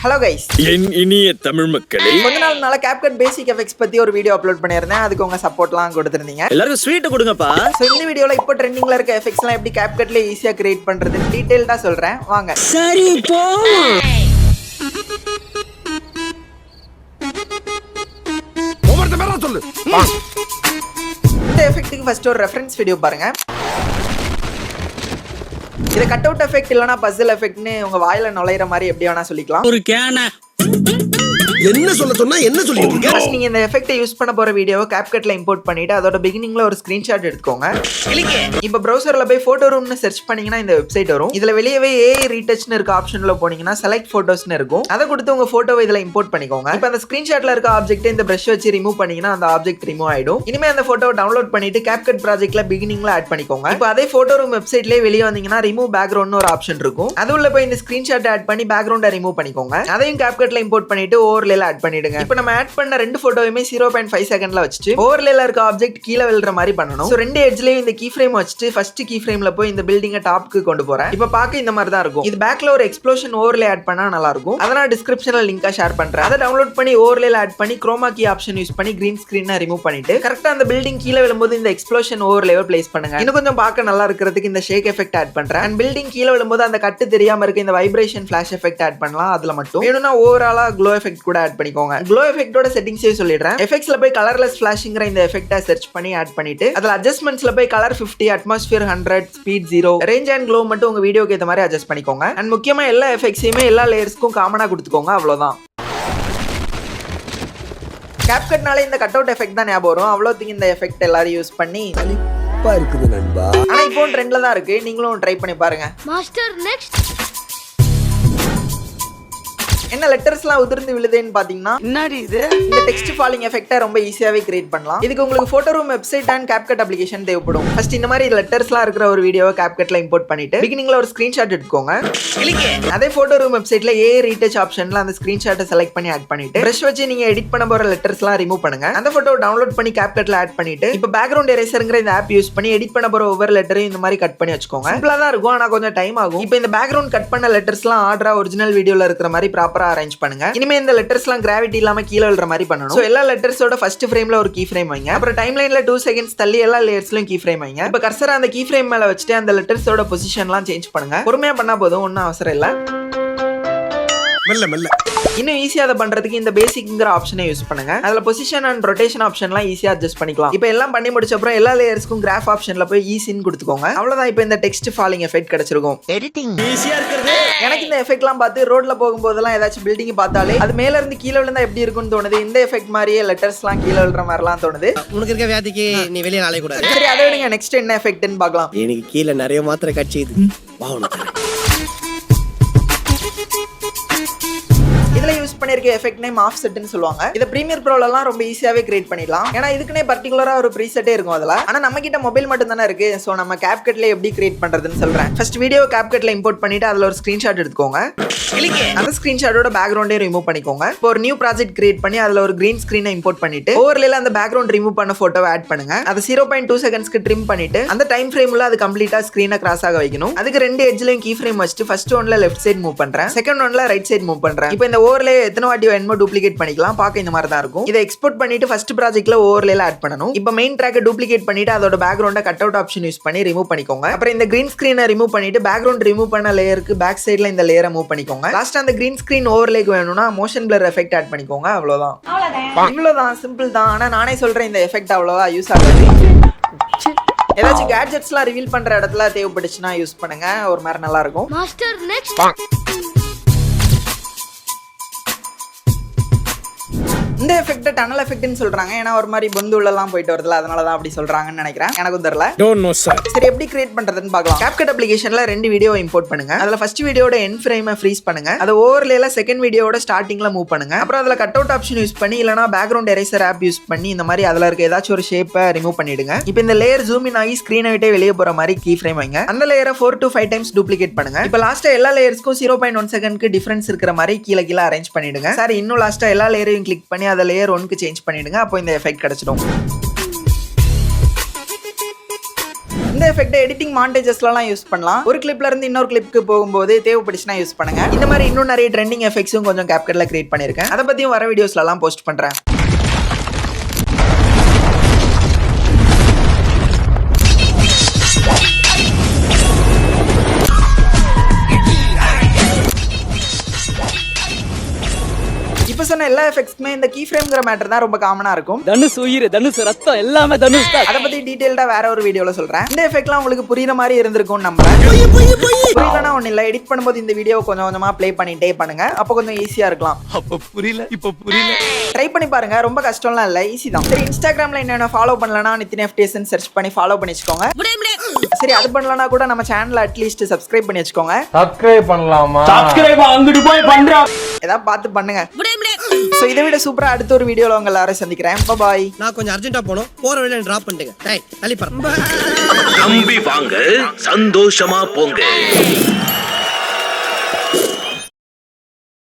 Hello guys, என் இனிய தமிழ் மக்களே, கொஞ்ச நாள் CapCut பேசிக் எஃபெக்ட்ஸ் பத்தி ஒரு வீடியோ அப்லோட் பண்ணியிருந்தேன். அதுக்கு உங்க சப்போர்ட்லாம் கொடுத்துருந்தீங்க. எல்லாருக்கும் ஸ்வீட் கொடுங்கப்பா. சோ இந்த வீடியோல இப்போ ட்ரெண்டிங்ல இருக்க எஃபெக்ட்ஸ்லாம் எப்படி CapCutல ஈஸியா கிரியேட் பண்றதுன்னு டீடைல்டா சொல்றேன். வாங்க. சரி போ. ஒவ்வொருத்த பேரா சொல்லு. இந்த எஃபெக்ட்டுக்கு ஃபர்ஸ்ட் ஒரு ரெஃபரன்ஸ் வீடியோ பாருங்க. இது கட் அவுட் எஃபெக்ட் இல்லனா பசில் எஃபெக்ட்னு உங்க வாயில நுழையிற மாதிரி எப்படி வேணா சொல்லிக்கலாம். ஒரு கேன என்ன சொன்னா என்ன சொல்லிட்டு இருக்கீங்க? ஃபர்ஸ்ட் நீங்க இந்த எஃபெக்ட்டை யூஸ் பண்ண போற வீடியோவை CapCutல இம்போர்ட் பண்ணிட்டு அதோட பிகினிங்ல ஒரு ஸ்கிரீன்ஷாட் எடுத்துக்கோங்க. இப்போ browserல போய் போட்டோ ரூம்னு சர்ச் பண்ணீங்கன்னா இந்த வெப்சைட் வரும். இதுல வெளியவே AI ரீடச்னு இருக்க ஆப்ஷன்ல போனீங்கன்னா செலக்ட் போட்டோஸ்னு இருக்கும். அதை கொடுத்து உங்க போட்டோவை இதுல இம்போர்ட் பண்ணிக்கோங்க. இப்போ அந்த ஸ்கிரீன்ஷாட்ல இருக்க ஆப்ஜெக்ட் இந்த பிரஷ் வச்சு ரிமூவ் பண்ணீங்கன்னா அந்த ஆப்ஜெக்ட் ரிமூவ் ஆயிடும். இனிமே அந்த போட்டோவை டவுன்லோட் பண்ணிட்டு CapCut ப்ராஜெக்ட்ல பிகினிங்ல ஆட் பண்ணிக்கோங்க. இப்போ அதே போட்டோ ரூம் வெப்சைட்லயே வெளியே வந்தீங்கன்னா ரிமூவ் பேக்ரவுண்ட்னு ஒரு ஆப்ஷன் இருக்கும். அது உள்ள போய் இந்த ஸ்கிரீன்ஷாட் ஆட் பண்ணி பேக்ரவுண்டை ரிமூவ் பண்ணிக்கோங்க. அதையும் CapCutல இம்போர்ட் பண்ணிட்டு ஓவர்லேல ஆட் பண்ணிடுங்க. இப்போ நம்ம ஆட் பண்ண ரெண்டு போட்டோவுமே 0.5 செகண்ட்ல வச்சுட்டு ஓவர்லேல இருக்க ஆப்ஜெக்ட் கீழ விழுற மாதிரி பண்ணணும். சோ ரெண்டு எட்ஜ்லயும் இந்த கீ ஃப்ரேம் வச்சுட்டு ஃபர்ஸ்ட் கீ ஃப்ரேம்ல போய் இந்த பில்டிங்கை டாப்க்கு கொண்டு போறேன். இப்போ பார்க்க இந்த மாதிரி தான் இருக்கும். இது பேக்ல ஒரு எக்ஸ்ப்ளோஷன் ஓவர்லே ஆட் பண்ணா நல்லா இருக்கும். அத நான் டிஸ்கிரிப்ஷன்ல லிங்கா ஷேர் பண்றேன். அதை டவுன்லோட் பண்ணி ஓவர்லேல ஆட் பண்ணி குரோமா கீ ஆப்ஷன் யூஸ் பண்ணி கிரீன் ஸ்கிரீனை ரிமூவ் பண்ணிட்டு கரெக்ட்டா அந்த பில்டிங் கீழ விழும்போது இந்த எக்ஸ்ப்ளோஷன் ஓவர்லேவை பிளேஸ் பண்ணுங்க. இன்னும் கொஞ்சம் பார்க்க நல்லா இருக்கிறதுக்கு இந்த ஷேக் எஃபெக்ட் ஆட் பண்றேன். அண்ட் பில்டிங் கீழ விழும்போது அந்த கட்டு தெரியாம இருக்க இந்த வைப்ரேஷன் ஃபிளாஷ் எஃபெக்ட் ஆட் பண்ணலாம். அதுல மட்டும் வேணும்னா ஓவராலா க்ளோ எஃபெக்ட் கூட ஆட் பண்ணிக்கோங்க. க்ளோ எஃபெக்ட்டோட செட்டிங்ஸே சொல்லிடுறேன். எஃபெக்ட்ஸ்ல போய் கலர்லெஸ் ஃபிளாஷிங்கிற இந்த எஃபெக்ட்டை சர்ச் பண்ணி ஆட் பண்ணிட்டு அதுல அட்ஜஸ்ட்மெண்ட்ஸ்ல போய் colour 50, atmosphere 100, speed 0, range and glow மட்டும் உங்க வீடியோக்கு ஏத்த மாதிரி அட்ஜஸ்ட் பண்ணிக்கோங்க. அண்ட் முக்கியமா எல்லா எஃபெக்ட்ஸையுமே எல்லா லேயர்ஸ்க்கும் காமனா கொடுத்துக்கோங்க. அவ்வளவுதான். CapCutனால இந்த கட் அவுட் எஃபெக்ட் தான் ஞாபகம் வரும். அவ்வளோத்துக்கு இந்த எஃபெக்ட் எல்லாரும் யூஸ் பண்ணி இருக்குது நண்பா. ஆனா இப்போ ட்ரெண்ட்ல தான் இருக்கு. நீங்களும் ட்ரை பண்ணி பாருங்க. மாஸ்டர் நெக்ஸ்ட் என்ன லெட்டர்ஸ்லாம் உதிர்ந்து விழுதேன்னு பாத்தீங்கன்னா என்னடி இது? இந்த டெக்ஸ்ட் ஃபாலிங் எஃபெக்ட்டை ரொம்ப ஈஸியாவே கிரியேட் பண்ணலாம். இதுக்கு உங்களுக்கு photo room website and CapCut application தேவைப்படும். ஃபர்ஸ்ட் இந்த மாதிரி லெட்டர்ஸ்லாம் இருக்கிற ஒரு வீடியோவை CapCutல இம்போர்ட் பண்ணிட்டு பிகினிங்ல ஒரு ஸ்கிரீன்ஷாட் எடுத்துக்கோங்க. அதே போட்டோ ரூம் வெப்சைட்ல AI ரீடச் ஆப்ஷன்ல அந்த ஸ்கிரீன்ஷாட்டை செலக்ட் பண்ணி ஆட் பண்ணிட்டு பிரஷ் வச்சு நீங்க எடிட் பண்ண போற லெட்டர்ஸ்லாம் ரிமூவ் பண்ணுங்க. அந்த போட்டோ டவுன்லோட் பண்ணி CapCutல ஆட் பண்ணிட்டு இப்போ பேக்ரவுண்ட் எரேசர்ங்கிற இந்த ஆப் யூஸ் பண்ணி எடிட் பண்ண போற ஒவ்வொரு லெட்டரையும் இந்த மாதிரி கட் பண்ணி வச்சுக்கோங்க. சிம்பிளா தான் இருக்கும், ஆனா கொஞ்சம் டைம் ஆகும். இப்போ இந்த பேக்ரவுண்ட் கட் பண்ண லெட்டர்ஸ்லாம் ஆர்டரா ஒரிஜினல் வீடியோல இருக்கிற மாதிரி ப்ராப்பரா அரேஞ்ச் பண்ணுங்க. இனிமே இந்த லெட்டர்ஸ்லாம் கிராவிட்டி இல்லாம கீழ விழுற மாதிரி பண்ணணும். சோ எல்லா லெட்டர்ஸோட ஃபர்ஸ்ட் ஃப்ரேம்ல ஒரு கீ ஃப்ரேம் வைங்க. அப்புறம் டைம்லைன்ல 2 செகண்ட்ஸ் தள்ளி எல்லா லேயர்ஸ்லயும் கீ ஃப்ரேம் வைங்க. இப்போ கர்சரை அந்த கீ ஃப்ரேம் மேல வச்சுட்டு அந்த லெட்டர்ஸோட பொசிஷன்லாம் சேஞ்ச் பண்ணுங்க. பொறுமையா பண்ணா போதும், ஒன்றும் அவசரம் இல்ல. மெல்ல மெல்ல. இன்னும் ஈஸியா அதை பண்றதுக்கு இந்த பேசிக்ங்கிற ஆப்ஷனை யூஸ் பண்ணுங்க. அதுல பொசிஷன் அண்ட் ரொட்டேஷன் ஆப்ஷன்லாம் ஈஸியா அட்ஜஸ்ட் பண்ணிக்கலாம். இப்போ எல்லாம் பண்ணி முடிச்ச அப்புறம் எல்லா லேயர்ஸ்க்கும் கிராஃப் ஆப்ஷன்ல போய் ஈஸின்னு கொடுத்துக்கோங்க. அவ்வளவுதான். இப்போ இந்த டெக்ஸ்ட் ஃபாலிங் எஃபெக்ட் கிடைச்சிருக்கும். எடிட்டிங் ஈஸியா இருக்குது. எனக்கு இந்த எஃபெக்ட்லாம் பார்த்து ரோட்ல போகும்போதெல்லாம் ஏதாச்சும் பில்டிங் பார்த்தாலே அது மேல இருந்து கீழே விழுந்தா எப்படி இருக்கும்னு தோணுது. இந்த எஃபெக்ட் மாதிரியே லெட்டர்ஸ்லாம் கீழே விழுற மாதிரிலாம் தோணுது. உனக்கு இருக்க வியாதிக்கு நீ வெளியே நாளை கூட. சரி, அதை விடுங்க. நெக்ஸ்ட் என்ன எஃபெக்ட்னு பார்க்கலாம். எனக்கு கீழே நிறைய மாத்திரை கட்சிது. இதுல யூஸ் பண்ணிருக்க எஃபெக்ட் நேம் ஆஃப்செட்னு சொல்லுவாங்க. இத பிரீமியர் ப்ரோலலாம் ரொம்ப ஈஸியாவே கிரியேட் பண்ணிடலாம். ஏன்னா இதுக்குனே பர்டிகுலரா ஒரு ப்ரீசெட்டே இருக்கும் அதுல. ஆனா நம்ம கிட்ட மொபைல் மட்டும் தானே இருக்கு. சோ நம்ம CapCutல எப்படி கிரியேட் பண்றதுன்னு சொல்றேன். ஃபர்ஸ்ட் வீடியோ CapCutல இம்போர்ட் பண்ணிட்டு அதுல ஒரு ஸ்கிரீன்ஷாட் எடுத்துக்கோங்க. அந்த ஸ்கிரீன்ஷாட்டோட பேக்ரவுண்டே ரிமூவ் பண்ணிக்கோங்க. இப்போ ஒரு நியூ ப்ராஜெக்ட் கிரியேட் பண்ணி அதுல ஒரு கிரீன் ஸ்கிரீனை இம்போர்ட் பண்ணிட்டு ஓவர்லேல அந்த பேக்ரவுண்ட் ரிமூவ் பண்ண போட்டோவை ஆட் பண்ணுங்க. அதை 0.2 செகண்ட்ஸ்க்கு ட்ரிம் பண்ணிட்டு அந்த டைம் ஃப்ரேம்ல அது கம்ப்ளீட்டா ஸ்கிரீனை கிராஸ் ஆக வைக்கணும். அதுக்கு ரெண்டு எட்ஜ்லயும் கீ ஃப்ரேம் வச்சுட்டு ஃபர்ஸ்ட் ஒன்ல லெஃப்ட் சைடு மூவ் பண்றேன், செகண்ட் ஒன்ல ரைட் சைடு மூவ் பண்றேன். இப்போ இந்த ஓவர்லே எத்தனை வாட்டி வேணுமோ டூப்ளிகேட் பண்ணிக்கலாம். பார்க்க இந்த மாதிரி தான் இருக்கும். இதை எக்ஸ்போர்ட் பண்ணிட்டு ஃபர்ஸ்ட் ப்ராஜெக்ட்ல ஓவர்லேல ஆட் பண்ணணும். இப்போ மெயின் ட்ராக்கை டூப்ளிகேட் பண்ணிட்டு அதோட பேக்ரவுண்ட கட் அவுட் ஆப்ஷன் யூஸ் பண்ணி ரிமூவ் பண்ணிக்கோங்க. அப்புறம் இந்த கிரீன் ஸ்கிரீனை ரிமூவ் பண்ணிட்டு பேக்ரவுண்ட் ரிமூவ் பண்ண லேயருக்கு பேக் சைடுல இந்த லேயரை மூவ் பண்ணிக்கோங்க. லாஸ்ட் அந்த கிரீன் ஸ்கிரீன் ஓவர்லேக்கு வேணும்னா மோஷன் பிளர் எஃபெக்ட் ஆட் பண்ணிக்கோங்க. அவ்வளவுதான். இவ்வளவுதான், சிம்பிள் தான். ஆனா நானே சொல்றேன் இந்த எஃபெக்ட் அவ்வளவா யூஸ் ஆகாது. ஏதாச்சும் கேட்ஜெட்ஸ்லாம் ரிவீல் பண்ற இடத்துல தேவைப்பட்டுச்சுன்னா யூஸ் பண்ணுங்க. ஒரு மாதிரி நல்லா இருக்கும். மாஸ்டர் நெக்ஸ்ட் இந்த எஃபெக்ட் டனல் எஃபெக்ட்னு சொல்றாங்க. ஏன்னா ஒரு மாதிரி பொந்து உள்ளலாம் போயிட்டு வருதுல, அதனால தான் அப்படி சொல்றாங்கன்னு நினைக்கிறேன். எனக்கும் தெரியல. Don't know sir. சரி, எப்படி கிரியேட் பண்றதுன்னு பார்க்கலாம். CapCut அப்ளிகேஷன்ல ரெண்டு வீடியோ இம்போர்ட் பண்ணுங்க. அதுல ஃபர்ஸ்ட் வீடியோட எண்ட் ஃப்ரேமை ஃப்ரீஸ் பண்ணுங்க. அதை ஓவர்லேல செகண்ட் வீடியோட ஸ்டார்டிங்ல மூவ் பண்ணுங்க. அப்புறம் அதுல கட் அவுட் ஆப்ஷன் யூஸ் பண்ணி இல்லனா பேக்ரவுண்ட் எரேசர் ஆப் யூஸ் பண்ணி இந்த மாதிரி அதுல இருக்க ஏதாச்சும் ஒரு ஷேப்பை ரிமூவ் பண்ணிடுங்க. இப்போ இந்த லேயர் ஜூம் இன் ஆகி ஸ்கிரீனை விட்டே வெளியே போற மாதிரி கீ ஃப்ரேம் வைங்க. அந்த லேயரை 4 to 5 டைம்ஸ் டூப்ளிகேட் பண்ணுங்க. இப்போ லாஸ்டா எல்லா லேயர்ஸ்க்கும் 0.1 செகண்ட்க்கு டிஃபரன்ஸ் இருக்கிற மாதிரி கீழ அரேஞ்ச் பண்ணிடுங்க. சார், இன்னும் லாஸ்டா எல்லா லேயரையும் கிளிக் பண்ணி அதை லேயர் 1க்கு சேஞ்ச் பண்ணிடுங்க. அப்போ இந்த எஃபெக்ட் கிடைச்சிடும். இந்த இந்த எஃபெக்ட் எடிட்டிங் மாண்டேஜஸ்லாம் யூஸ் பண்ணலாம். ஒரு கிளிப்ல இருந்து இன்னொரு கிளிப்க்கு போகும்போது தேவைப்பட்டுச்சுன்னா யூஸ் பண்ணுங்க. இந்த மாதிரி இன்னும் நிறைய ட்ரெண்டிங் எஃபெக்ட்ஸும் கொஞ்சம் CapCutல கிரியேட் பண்ணிருக்கேன். அதை பத்தியும் வர வீடியோஸ்ல எல்லாம் போஸ்ட் பண்றேன். இப்ப சொன்ன எல்லா எஃபெக்ட்ஸ்மே இந்த கீ ஃப்ரேம்ங்கற மேட்டர் தான் ரொம்ப காமனா இருக்கும். தனுஷ் உயிர், தனுஷ் ரத்தம் எல்லாமே தனுஷ் தான். அத பத்தி டீடைலா வேற ஒரு வீடியோல சொல்றேன். இந்த எஃபெக்ட்லாம் உங்களுக்கு புரியுற மாதிரி இருந்திருக்கும்னு நம்புறேன். புரியலனா ஒண்ணு இல்ல, எடிட் பண்ணும்போது இந்த வீடியோ கொஞ்சம் கொஞ்சமா ப்ளே பண்ணிட்டே பண்ணுங்க. அப்ப கொஞ்சம் ஈஸியா இருக்கலாம். அப்ப புரியல, இப்ப புரியல. ட்ரை பண்ணி பாருங்க, ரொம்ப கஷ்டம்லாம் இல்ல, ஈஸி தான். சரி, இன்ஸ்டாகிராம்ல என்ன ஃபாலோ பண்ணலனா நிதின் FTS ன்னு சர்ச் பண்ணி ஃபாலோ பண்ணி வச்சுக்கோங்க. சரி, அது பண்ணலனா கூட நம்ம சேனலை அட்லீஸ்ட் சப்ஸ்கிரைப் பண்ணி வச்சுக்கோங்க. சப்ஸ்கிரைப் பண்ணலாமா? சப்ஸ்கிரைப் அங்கிட்டு போய் பண்றா. ஏதாவது பார்த்து பண்ணுங்க. சோ இதை விட சூப்பரா அடுத்த ஒரு வீடியோல உங்க எல்லாரும் சந்திக்கிறேன். பை. நான் கொஞ்சம் அர்ஜென்ட்டா போணும். போற வழியில டிராப் பண்ணிட்டுங்க. டேய் தள்ளி பாரு. நம்பி வாங்க, சந்தோஷமா போங்க.